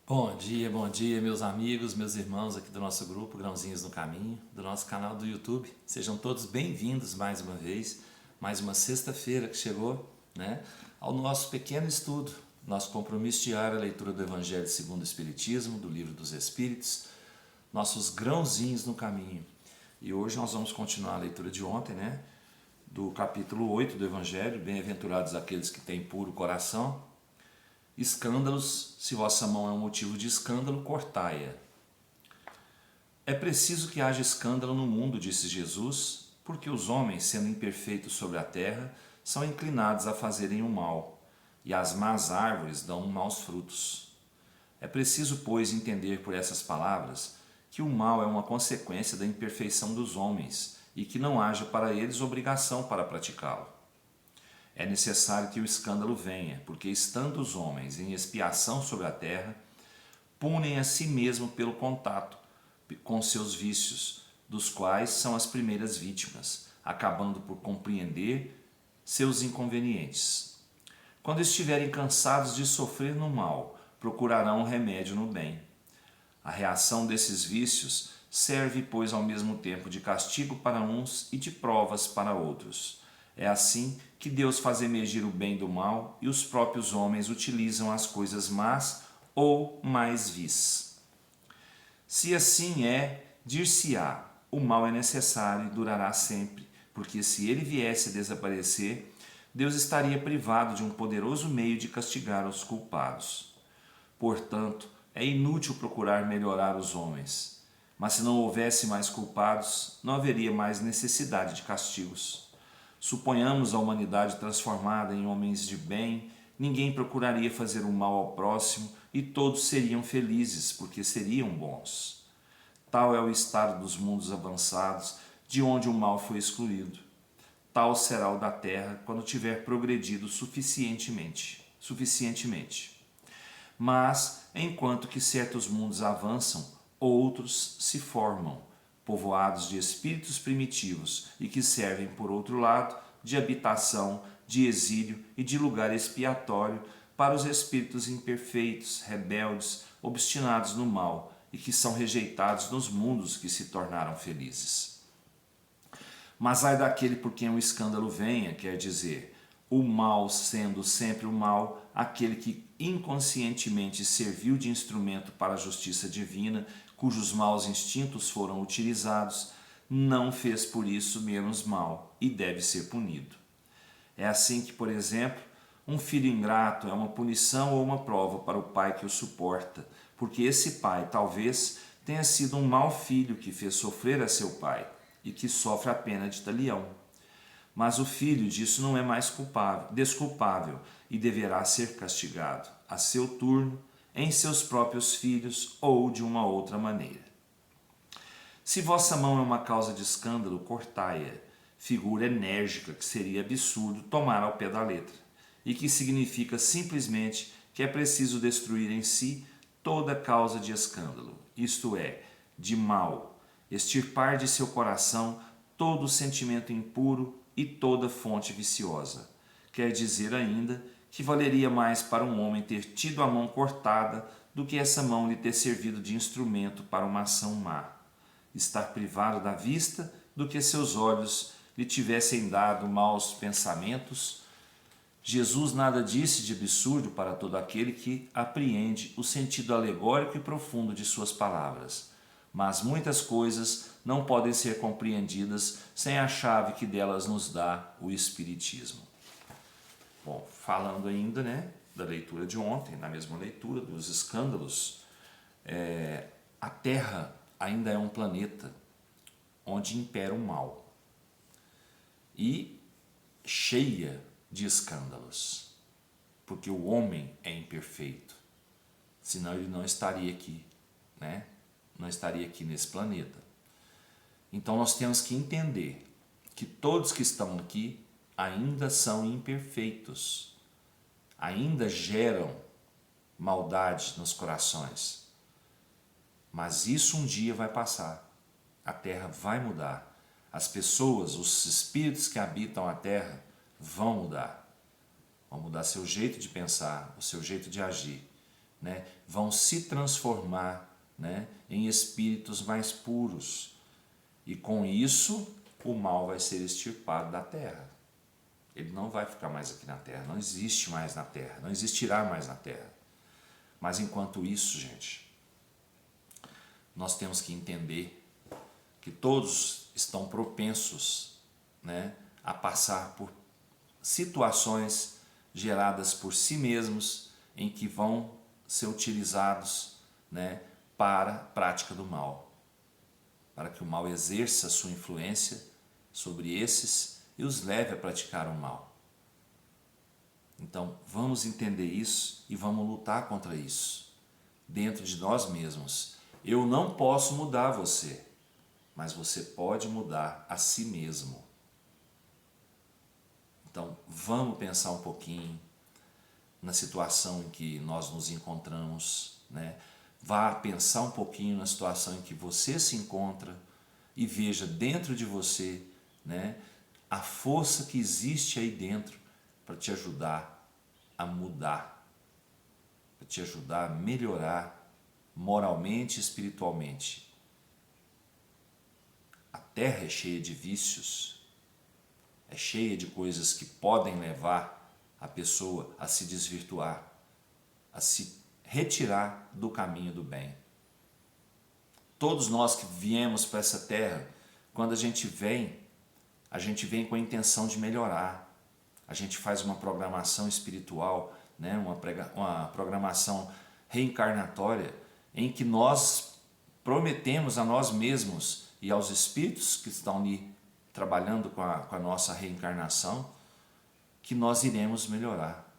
Bom dia, meus amigos, meus irmãos aqui do nosso grupo Grãozinhos no Caminho, do nosso canal do YouTube. Sejam todos bem-vindos mais uma vez, mais uma sexta-feira que chegou, né, ao nosso pequeno estudo, nosso compromisso diário, a leitura do Evangelho segundo o Espiritismo, do Livro dos Espíritos, nossos grãozinhos no caminho. E hoje nós vamos continuar a leitura de ontem, né, do capítulo 8 do Evangelho, bem-aventurados aqueles que têm puro coração. Escândalos, se vossa mão é um motivo de escândalo, cortai-a. É preciso que haja escândalo no mundo, disse Jesus, porque os homens, sendo imperfeitos sobre a terra, são inclinados a fazerem o mal, e as más árvores dão maus frutos. É preciso, pois, entender por essas palavras que o mal é uma consequência da imperfeição dos homens e que não haja para eles obrigação para praticá-lo. É necessário que o escândalo venha, porque estando os homens em expiação sobre a terra, punem a si mesmo pelo contato com seus vícios, dos quais são as primeiras vítimas, acabando por compreender seus inconvenientes. Quando estiverem cansados de sofrer no mal, procurarão um remédio no bem. A reação desses vícios serve, pois, ao mesmo tempo de castigo para uns e de provas para outros. É assim que Deus faz emergir o bem do mal e os próprios homens utilizam as coisas más ou mais vis. Se assim é, dir-se-á, o mal é necessário e durará sempre, porque se ele viesse a desaparecer, Deus estaria privado de um poderoso meio de castigar os culpados. Portanto, é inútil procurar melhorar os homens. Mas se não houvesse mais culpados, não haveria mais necessidade de castigos. Suponhamos a humanidade transformada em homens de bem, ninguém procuraria fazer o mal ao próximo e todos seriam felizes, porque seriam bons. Tal é o estado dos mundos avançados, de onde o mal foi excluído. Tal será o da terra quando tiver progredido suficientemente. Mas, enquanto que certos mundos avançam, outros se formam, povoados de espíritos primitivos e que servem, por outro lado, de habitação, de exílio e de lugar expiatório para os espíritos imperfeitos, rebeldes, obstinados no mal e que são rejeitados nos mundos que se tornaram felizes. Mas ai daquele por quem o escândalo venha, quer dizer, o mal sendo sempre o mal, aquele que inconscientemente serviu de instrumento para a justiça divina, cujos maus instintos foram utilizados, não fez por isso menos mal e deve ser punido. É assim que, por exemplo, um filho ingrato é uma punição ou uma prova para o pai que o suporta, porque esse pai talvez tenha sido um mau filho que fez sofrer a seu pai e que sofre a pena de talião. Mas o filho disso não é mais desculpável e deverá ser castigado, a seu turno, em seus próprios filhos ou de uma outra maneira. Se vossa mão é uma causa de escândalo, cortai-a, figura enérgica que seria absurdo tomar ao pé da letra, e que significa simplesmente que é preciso destruir em si toda causa de escândalo, isto é, de mal, extirpar de seu coração todo sentimento impuro e toda fonte viciosa. Quer dizer ainda que valeria mais para um homem ter tido a mão cortada do que essa mão lhe ter servido de instrumento para uma ação má. Estar privado da vista do que seus olhos lhe tivessem dado maus pensamentos. Jesus nada disse de absurdo para todo aquele que apreende o sentido alegórico e profundo de suas palavras. Mas muitas coisas não podem ser compreendidas sem a chave que delas nos dá o Espiritismo. Bom, falando ainda, né, da leitura de ontem, na mesma leitura dos escândalos, a Terra ainda é um planeta onde impera o mal e cheia de escândalos, porque o homem é imperfeito, senão ele não estaria aqui, né? Não estaria aqui nesse planeta. Então nós temos que entender que todos que estão aqui ainda são imperfeitos, ainda geram maldade nos corações. Mas isso um dia vai passar, a Terra vai mudar, as pessoas, os espíritos que habitam a Terra vão mudar seu jeito de pensar, o seu jeito de agir. né, vão se transformar, né, em espíritos mais puros. E com isso, o mal vai ser extirpado da terra. Ele não vai ficar mais aqui na terra, não existe mais na terra, não existirá mais na terra. Mas enquanto isso, gente, nós temos que entender que todos estão propensos, né, a passar por situações geradas por si mesmos em que vão ser utilizados, né, para a prática do mal, para que o mal exerça sua influência sobre esses e os leve a praticar o mal. Então, vamos entender isso e vamos lutar contra isso, dentro de nós mesmos. Eu não posso mudar você, mas você pode mudar a si mesmo. Então, vamos pensar um pouquinho na situação em que nós nos encontramos, né? Vá pensar um pouquinho na situação em que você se encontra e veja dentro de você, né, a força que existe aí dentro para te ajudar a mudar, para te ajudar a melhorar moralmente e espiritualmente. A terra é cheia de vícios, é cheia de coisas que podem levar a pessoa a se desvirtuar, a se retirar do caminho do bem. Todos nós que viemos para essa terra, quando a gente vem com a intenção de melhorar. A gente faz uma programação espiritual, né? Uma programação reencarnatória, em que nós prometemos a nós mesmos e aos espíritos que estão ali trabalhando com a nossa reencarnação, que nós iremos melhorar.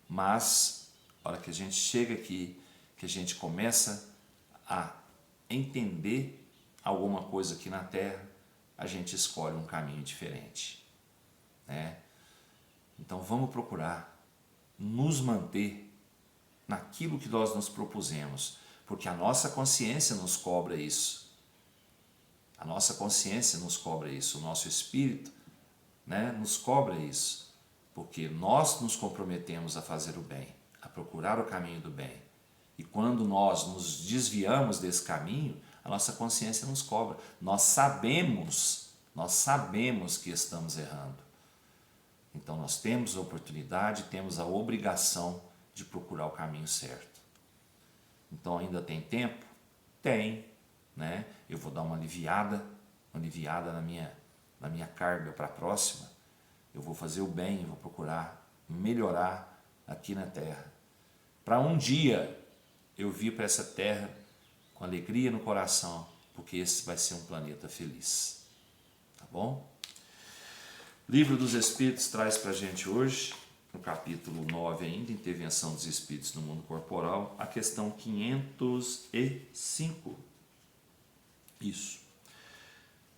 Mas, a hora que a gente chega aqui, que a gente começa a entender alguma coisa aqui na Terra, a gente escolhe um caminho diferente, né? Então vamos procurar nos manter naquilo que nós nos propusemos, porque a nossa consciência nos cobra isso. A nossa consciência nos cobra isso, o nosso espírito, né, nos cobra isso, porque nós nos comprometemos a fazer o bem, a procurar o caminho do bem. E quando nós nos desviamos desse caminho, a nossa consciência nos cobra. Nós sabemos que estamos errando. Então nós temos a oportunidade, temos a obrigação de procurar o caminho certo. Então ainda tem tempo? Tem, né? Eu vou dar uma aliviada na minha carga para a próxima. Eu vou fazer o bem, vou procurar melhorar aqui na Terra. Para um dia eu vir para essa Terra com alegria no coração, porque esse vai ser um planeta feliz. Tá bom? Livro dos Espíritos traz para a gente hoje, no capítulo 9 ainda, Intervenção dos Espíritos no Mundo Corporal, a questão 505. Isso.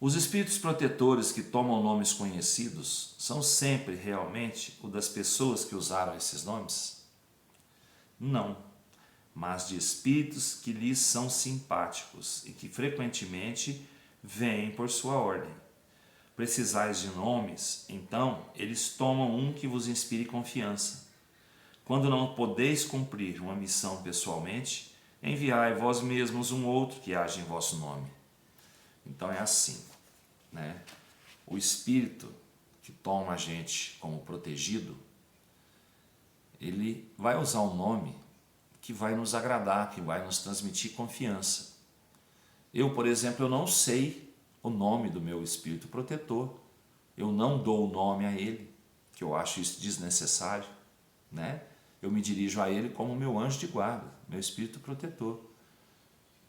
Os espíritos protetores que tomam nomes conhecidos são sempre realmente o das pessoas que usaram esses nomes? Não, mas de espíritos que lhes são simpáticos e que frequentemente vêm por sua ordem. Precisais de nomes, então eles tomam um que vos inspire confiança. Quando não podeis cumprir uma missão pessoalmente, enviai vós mesmos um outro que age em vosso nome. Então é assim, né? O espírito que toma a gente como protegido, ele vai usar um nome que vai nos agradar, que vai nos transmitir confiança. Eu, por exemplo, eu não sei o nome do meu espírito protetor, eu não dou o nome a ele, que eu acho isso desnecessário, né? Eu me dirijo a ele como meu anjo de guarda, meu espírito protetor.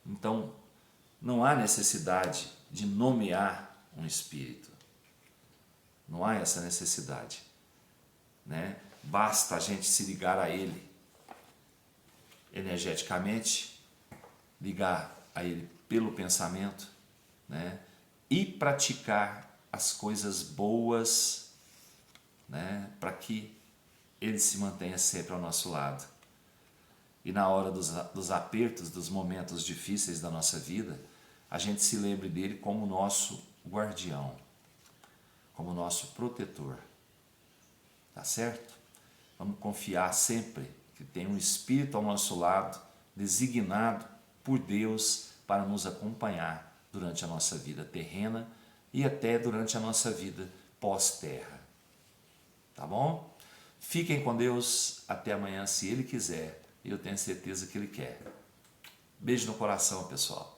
Então, não há necessidade de nomear um espírito. Não há essa necessidade, né? Basta a gente se ligar a ele energeticamente, ligar a ele pelo pensamento, né? E praticar as coisas boas, né? Para que ele se mantenha sempre ao nosso lado. E na hora dos apertos, dos momentos difíceis da nossa vida, a gente se lembre dele como nosso guardião, como nosso protetor. Tá certo? Vamos confiar sempre que tem um espírito ao nosso lado, designado por Deus para nos acompanhar durante a nossa vida terrena e até durante a nossa vida pós-terra. Tá bom? Fiquem com Deus, até amanhã, se Ele quiser, e eu tenho certeza que Ele quer. Beijo no coração, pessoal.